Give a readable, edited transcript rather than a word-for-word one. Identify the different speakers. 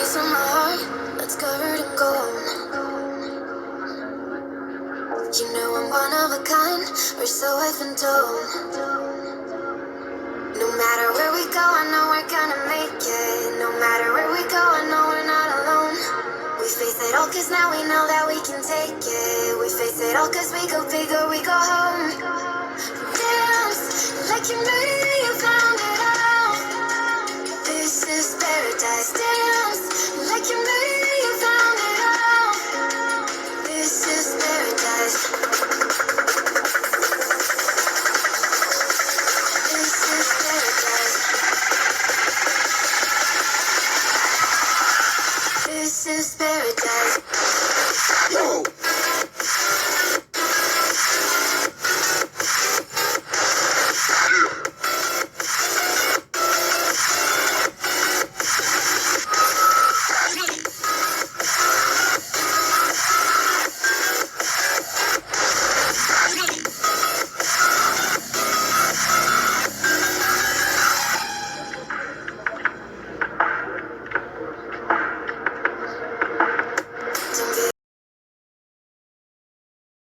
Speaker 1: from my heart that's covered in gold. You know I'm one of a kind, or so I've been told. No matter where we go, I know we're gonna make it. No matter where we go, I know we're not alone. We face it all cause now we know that we can take it. We face it all cause we go big or we go home. Dance like you made it, you found it all. This is paradise. Dance like you made it, you found it all. This is paradise. This is paradise. This is paradise.